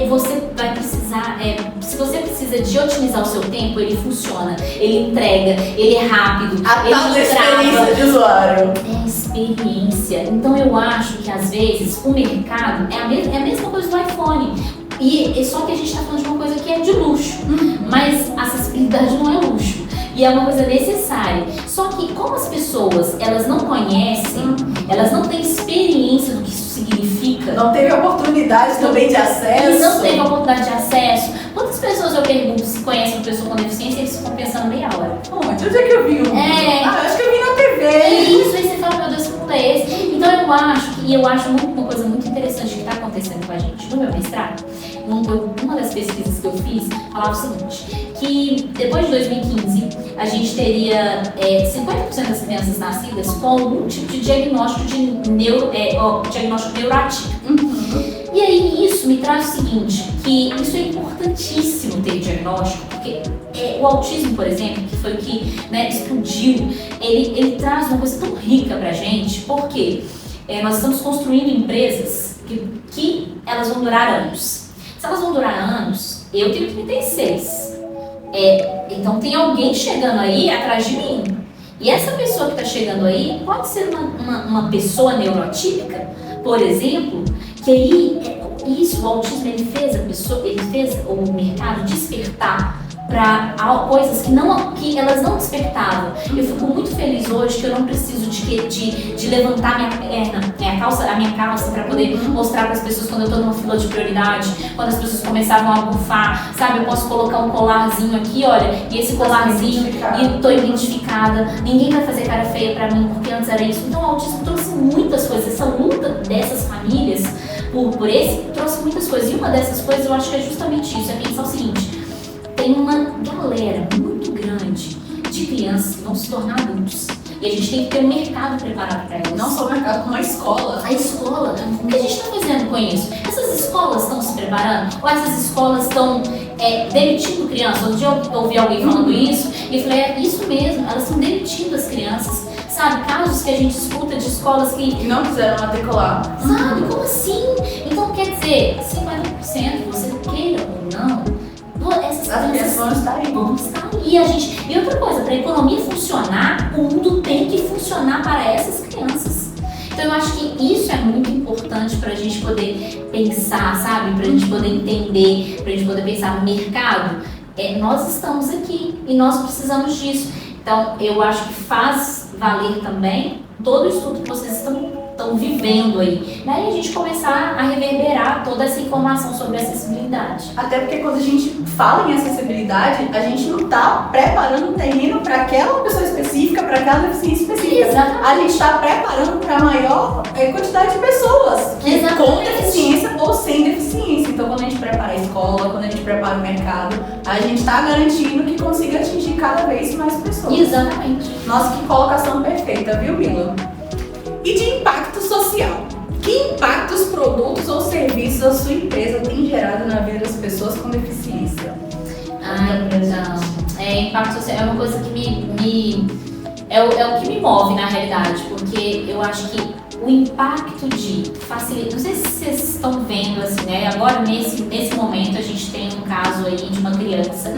você vai precisar, se você precisa de otimizar o seu tempo, ele funciona, ele entrega, ele é rápido, A ele tal da experiência de usuário. É experiência. Então eu acho que às vezes o mercado é a mesma coisa do iPhone. E só que a gente está falando de uma coisa que é de luxo, mas a acessibilidade não é luxo. E é uma coisa necessária. Só que como as pessoas, elas não conhecem, elas não têm experiência do que isso significa. Não teve oportunidade também de acesso. Não teve oportunidade de acesso. Quantas pessoas eu pergunto se conhecem uma pessoa com deficiência e eles ficam pensando meia hora? Onde é que eu vi um? Acho que eu vi na TV. É isso, aí você fala, meu Deus, que mundo é esse? Então eu acho uma coisa muito interessante que está acontecendo com a gente. No meu mestrado, uma das pesquisas que eu fiz falava o seguinte, que depois de 2015 a gente teria 50% das crianças nascidas com algum tipo de diagnóstico diagnóstico neuroatípico. E aí isso me traz o seguinte, que isso é importantíssimo ter diagnóstico, porque o autismo, por exemplo, que foi o que explodiu, ele traz uma coisa tão rica pra gente, porque nós estamos construindo empresas que elas vão durar anos. Se elas vão durar anos, eu tenho 36. Então tem alguém chegando aí atrás de mim. E essa pessoa que está chegando aí pode ser uma pessoa neurotípica, por exemplo, que aí o autismo ele fez o mercado despertar para coisas que elas não despertavam. Eu fico muito feliz hoje que eu não preciso de levantar a minha calça para poder mostrar para as pessoas quando eu estou numa fila de prioridade, quando as pessoas começavam a bufar, sabe? Eu posso colocar um colarzinho aqui, olha, e esse colarzinho, e eu tô identificada, ninguém vai fazer cara feia para mim, porque antes era isso. Então o autismo trouxe muitas coisas, essa luta dessas famílias por esse trouxe muitas coisas, e uma dessas coisas eu acho que é justamente isso, é pensar o seguinte: tem uma galera muito grande de crianças que vão se tornar adultos. E a gente tem que ter um mercado preparado para elas. Não só o mercado, como a escola. A escola. O que a gente está fazendo com isso? Essas escolas estão se preparando? Ou essas escolas estão demitindo crianças? Outro dia eu ouvi alguém falando isso e eu falei, é isso mesmo, elas estão demitindo as crianças. Sabe, casos que a gente escuta de escolas que não quiseram matricular. Sabe, como assim? Então quer dizer, 50%, você queira ou não, essas crianças vão estar aí. E outra coisa, para a economia funcionar, o mundo tem que funcionar para essas crianças. Então eu acho que isso é muito importante para a gente poder pensar, sabe? Para a gente poder entender, para a gente poder pensar no mercado. Nós estamos aqui e nós precisamos disso. Então eu acho que faz valer também todo o estudo que vocês estão vivendo aí. Daí a gente começar a reverberar toda essa informação sobre acessibilidade. Até porque quando a gente fala em acessibilidade, a gente não está preparando o terreno para aquela pessoa específica, para aquela deficiência específica. Exatamente. A gente está preparando para a maior quantidade de pessoas com deficiência ou sem deficiência. Então quando a gente prepara a escola, quando a gente prepara o mercado, a gente está garantindo que consiga atingir cada vez mais pessoas. Exatamente. Nossa, que colocação perfeita, viu, Mila? E de impacto social. Que impacto os produtos ou serviços da sua empresa têm gerado na vida das pessoas com deficiência? Então, impacto social é uma coisa que é o que me move na realidade, porque eu acho que o impacto de facilitar, não sei se vocês estão vendo assim, né? Agora nesse momento a gente tem um caso aí de uma criança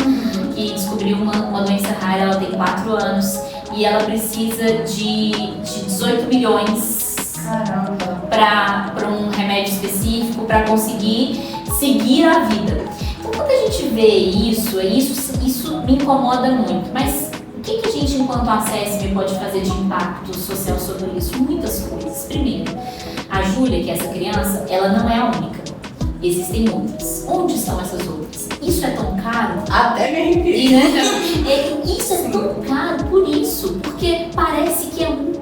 que descobriu uma doença rara, ela tem 4 anos e ela precisa de 18 milhões. Caramba. para um remédio específico, para conseguir seguir a vida. Então, quando a gente vê isso me incomoda muito. Mas o que a gente, enquanto ACESP, pode fazer de impacto social sobre isso? Muitas coisas. Primeiro, a Júlia, que é essa criança, ela não é a única. Existem outras. Onde estão essas outras? Isso é tão caro? Até me arrepiei. Isso é tão caro por isso, porque parece que é um.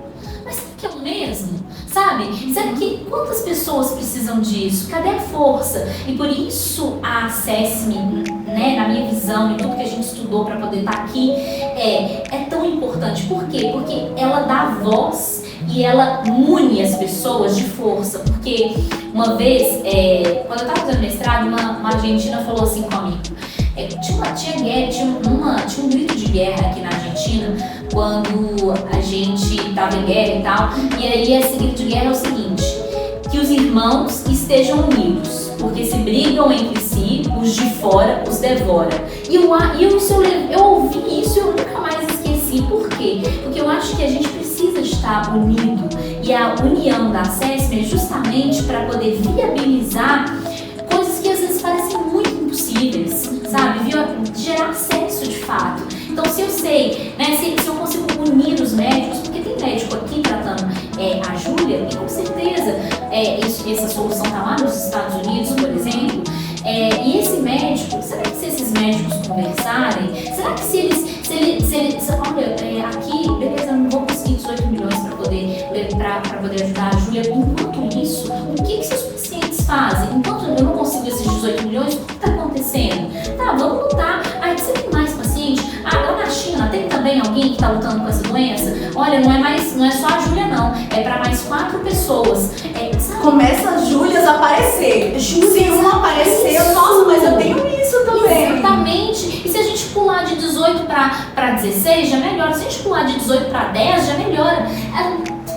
Mas será que é o mesmo? Sabe? Será que quantas pessoas precisam disso? Cadê a força? E por isso a ACESP, né, na minha visão e tudo que a gente estudou para poder estar aqui, é tão importante. Por quê? Porque ela dá voz e ela une as pessoas de força. Porque uma vez, quando eu estava fazendo mestrado, uma argentina falou assim comigo. Tinha um grito de guerra aqui na Argentina quando a gente estava em guerra e tal. E aí esse grito de guerra é o seguinte: que os irmãos estejam unidos, porque se brigam entre si, os de fora os devora. E eu ouvi isso e eu nunca mais esqueci. Por quê? Porque eu acho que a gente precisa estar unido. E a união da ACESP é justamente para poder viabilizar coisas que às vezes parecem muito impossíveis, sabe? Gerar acesso de fato. Então, se eu sei, né, se eu consigo unir os médicos, porque tem médico aqui tratando a Júlia, e com certeza essa solução está lá nos Estados Unidos, por exemplo, e esse médico, será que se esses médicos conversarem, será que se eles olha, aqui, beleza, eu não vou conseguir 18 milhões para poder ajudar a Júlia, enquanto isso, o que seus pacientes fazem? Enquanto eu não consigo esses 18 milhões, o que está acontecendo? Tá, vamos lutar. Você tem mais paciente? Lá na China tem também alguém que está lutando com essa doença? Olha, não é só a Júlia não, é para mais 4 pessoas. Começa as Júlias a aparecer. Se uma apareceu, nossa, mas eu tenho isso também. Exatamente. E se a gente pular de 18 para 16, já melhora. Se a gente pular de 18 para 10, já melhora.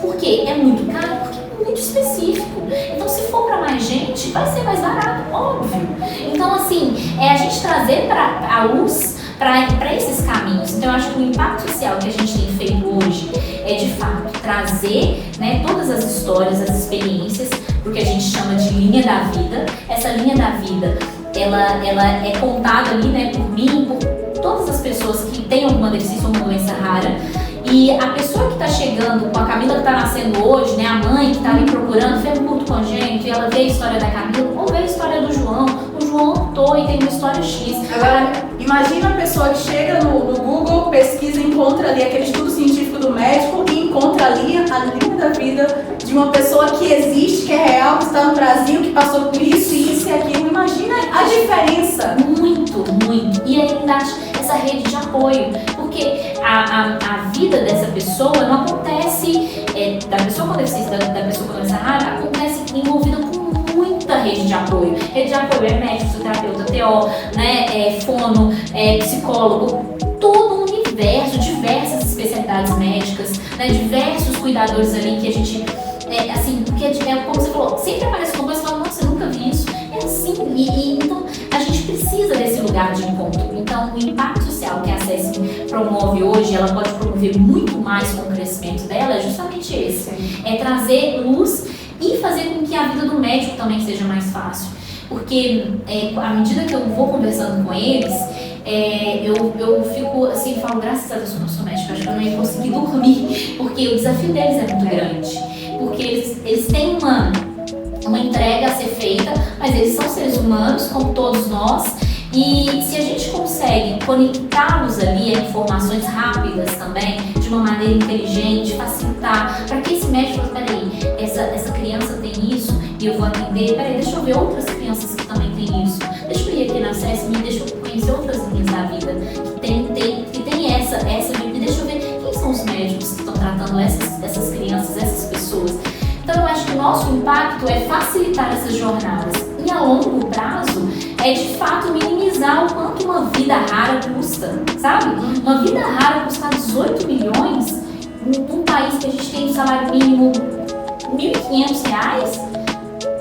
Por quê? É muito caro? Porque é muito específico. Então, se for para mais gente, vai ser mais barato, óbvio. Então, assim, a gente trazer para a luz para esses caminhos. Então, eu acho que o impacto social que a gente tem feito hoje é, de fato, trazer, né, todas as histórias, as experiências, porque a gente chama de linha da vida. Essa linha da vida, ela é contada ali, né, por mim, por todas as pessoas que têm alguma deficiência ou uma doença rara. E a pessoa que está chegando, com a Camila que está nascendo hoje, né, a mãe que está ali procurando, fez um culto congênito e ela vê a história da Camila, ou vê a história do João. O João optou e tem uma história X. Agora, imagina a pessoa que chega no Google, pesquisa, encontra ali aquele estudo científico do médico e encontra ali a linha da vida de uma pessoa que existe, que é real, que está no Brasil, que passou por isso e aquilo. Imagina a diferença. Muito, muito. E ainda essa rede de apoio, porque a vida dessa pessoa não acontece, da pessoa com deficiência, da pessoa com doença rara, acontece envolvida com muita rede de apoio. Rede de apoio é médico, fisioterapeuta, TO, né, fono, psicólogo, todo um universo, diversas especialidades médicas, né, diversos cuidadores ali que a gente, assim, porque como você falou, sempre aparece uma coisa e fala, nossa, eu nunca vi isso. É assim, então a gente precisa desse lugar de encontro. Então, o impacto social que a ACESP promove hoje, ela pode promover muito mais com o crescimento dela, é justamente esse. É trazer luz e fazer com que a vida do médico também seja mais fácil. Porque, à medida que eu vou conversando com eles, eu fico assim, falo, graças a Deus que eu não sou médica, acho que eu não ia conseguir dormir, porque o desafio deles é muito grande. Porque eles têm uma entrega a ser feita, mas eles são seres humanos, como todos nós, e se a gente consegue conectá-los ali a informações rápidas também, de uma maneira inteligente, facilitar, para que esse médico fale, peraí, essa criança tem isso e eu vou atender, peraí, deixa eu ver outras crianças que também têm isso, deixa eu ir aqui na ACESP, deixa eu conhecer outras linhas da vida que tem essa vida, deixa eu ver quem são os médicos que estão tratando essas crianças, essas pessoas. Então eu acho que o nosso impacto é facilitar essas jornadas e a longo prazo é de fato minimizar o quanto uma vida rara custa, sabe? Uma vida rara custar 18 milhões num país que a gente tem um salário mínimo R$1.500,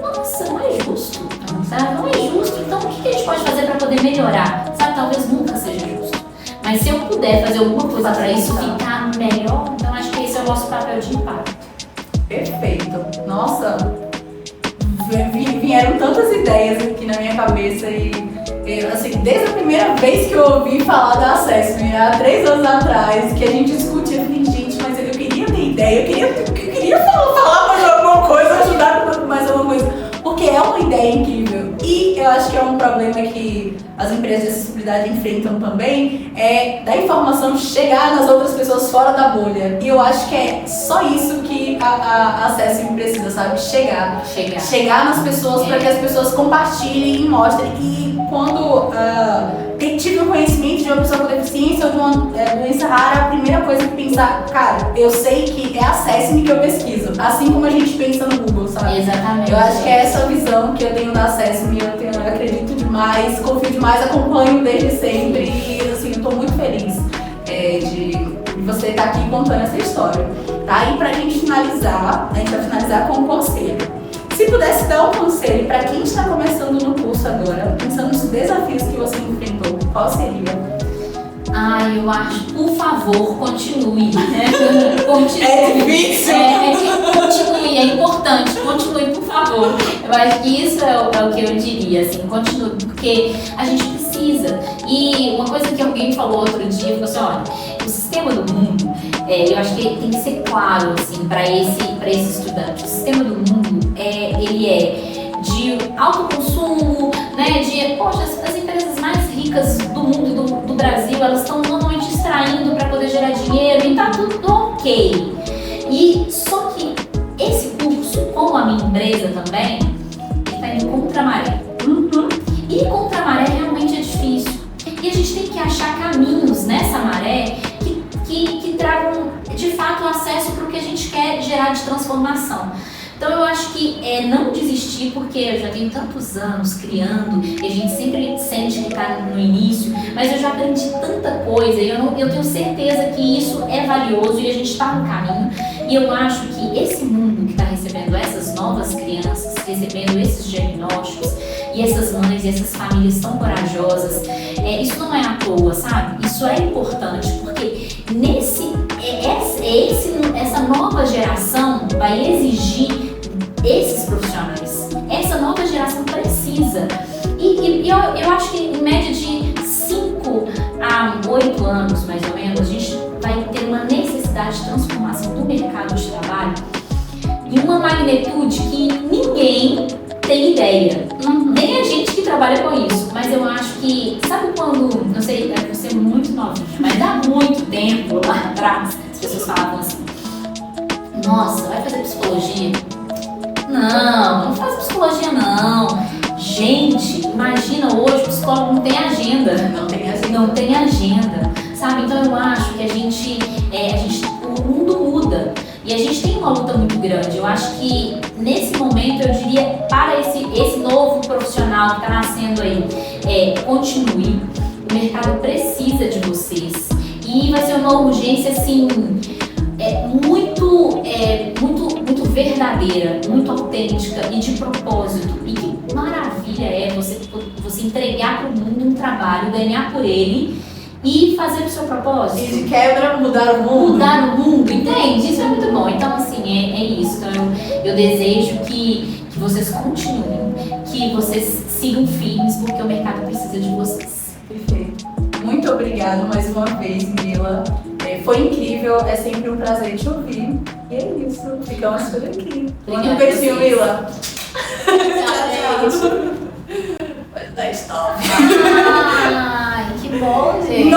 nossa, não é justo, sabe? Não é justo. Então o que a gente pode fazer para poder melhorar? Sabe, talvez nunca seja justo. Mas se eu puder fazer alguma coisa para isso ficar melhor, então acho que esse é o nosso papel de impacto. Perfeito. Nossa, vieram tantas ideias aqui na minha cabeça e assim, desde a primeira vez que eu ouvi falar da Assessme, há 3 anos atrás, que a gente discutia, eu falei, gente, mas eu queria ter ideia, eu queria falar mais alguma coisa, ajudar com mais alguma coisa, porque é uma ideia incrível. E eu acho que é um problema que as empresas de acessibilidade enfrentam também, é da informação chegar nas outras pessoas fora da bolha. E eu acho que é só isso que a Assessme precisa, sabe? Chegar nas pessoas para que as pessoas compartilhem e mostrem. E quando tive o conhecimento de uma pessoa com deficiência ou de uma doença rara, a primeira coisa que pensar, cara, eu sei que é a Assessme que eu pesquiso, assim como a gente pensa no Google, sabe? Exatamente. Eu acho que é essa visão que eu tenho da Assessme, eu acredito demais, confio demais, acompanho desde sempre e assim, eu tô muito feliz de você estar aqui contando essa história, tá? E pra gente finalizar, a gente vai finalizar com um conselho. Se pudesse dar um conselho para quem está começando no curso agora, pensando nos desafios que você enfrentou, qual seria? Eu acho, por favor, continue, né? Continue. É difícil. Continue, é importante, continue, por favor. Eu acho que isso é o que eu diria, assim, continue, porque a gente precisa. E uma coisa que alguém falou outro dia, falou assim, olha, o sistema do mundo, eu acho que tem que ser claro, assim, para esse estudante. O sistema do mundo, ele é de alto consumo, né, poxa, as empresas mais ricas do mundo e do Brasil, elas estão normalmente extraindo para poder gerar dinheiro e tá tudo ok. E só que esse curso, como a minha empresa também, ele tá indo contra a maré. E contra a maré realmente é difícil. E a gente tem que achar caminhos nessa maré que tragam, de fato, acesso para o que a gente quer gerar de transformação. Então eu acho que não desistir, porque eu já tenho tantos anos criando e a gente sempre sente que está no início, mas eu já aprendi tanta coisa e eu tenho certeza que isso é valioso e a gente está no caminho. E eu acho que esse mundo que está recebendo essas novas crianças, recebendo esses diagnósticos e essas mães e essas famílias tão corajosas, isso não é à toa, sabe? Isso é importante, porque essa nova geração vai exigir esses profissionais. Essa nova geração precisa. E eu acho que em média de 5 a 8 anos, mais ou menos, a gente vai ter uma necessidade de transformação do mercado de trabalho em uma magnitude que ninguém tem ideia. Nem a gente que trabalha com isso. Mas eu acho que, sabe quando, não sei, deve ser muito novinho, mas dá muito tempo lá atrás, as pessoas falavam assim, nossa, vai fazer psicologia? Não faz psicologia não. Gente, imagina hoje, o psicólogo não tem agenda. Não tem agenda, sabe? Então eu acho que o mundo muda e a gente tem uma luta muito grande. Eu acho que nesse momento eu diria para esse novo profissional que está nascendo aí, continue. O mercado precisa de vocês e vai ser uma urgência assim muito verdadeira, muito autêntica e de propósito. E que maravilha é você entregar para o mundo um trabalho, ganhar por ele e fazer o seu propósito. E de quebra mudar o mundo. Mudar o mundo, entende? Isso é muito bom. Então, assim, é isso. Então, eu desejo que vocês continuem, que vocês sigam firmes, porque o mercado precisa de vocês. Perfeito. Muito obrigada mais uma vez, Mila. Foi incrível, é sempre um prazer te ouvir. E é isso, ficamos por aqui. Um beijinho, Mila. Tchau, gente. Vai dar stop. Ai, que bom, gente.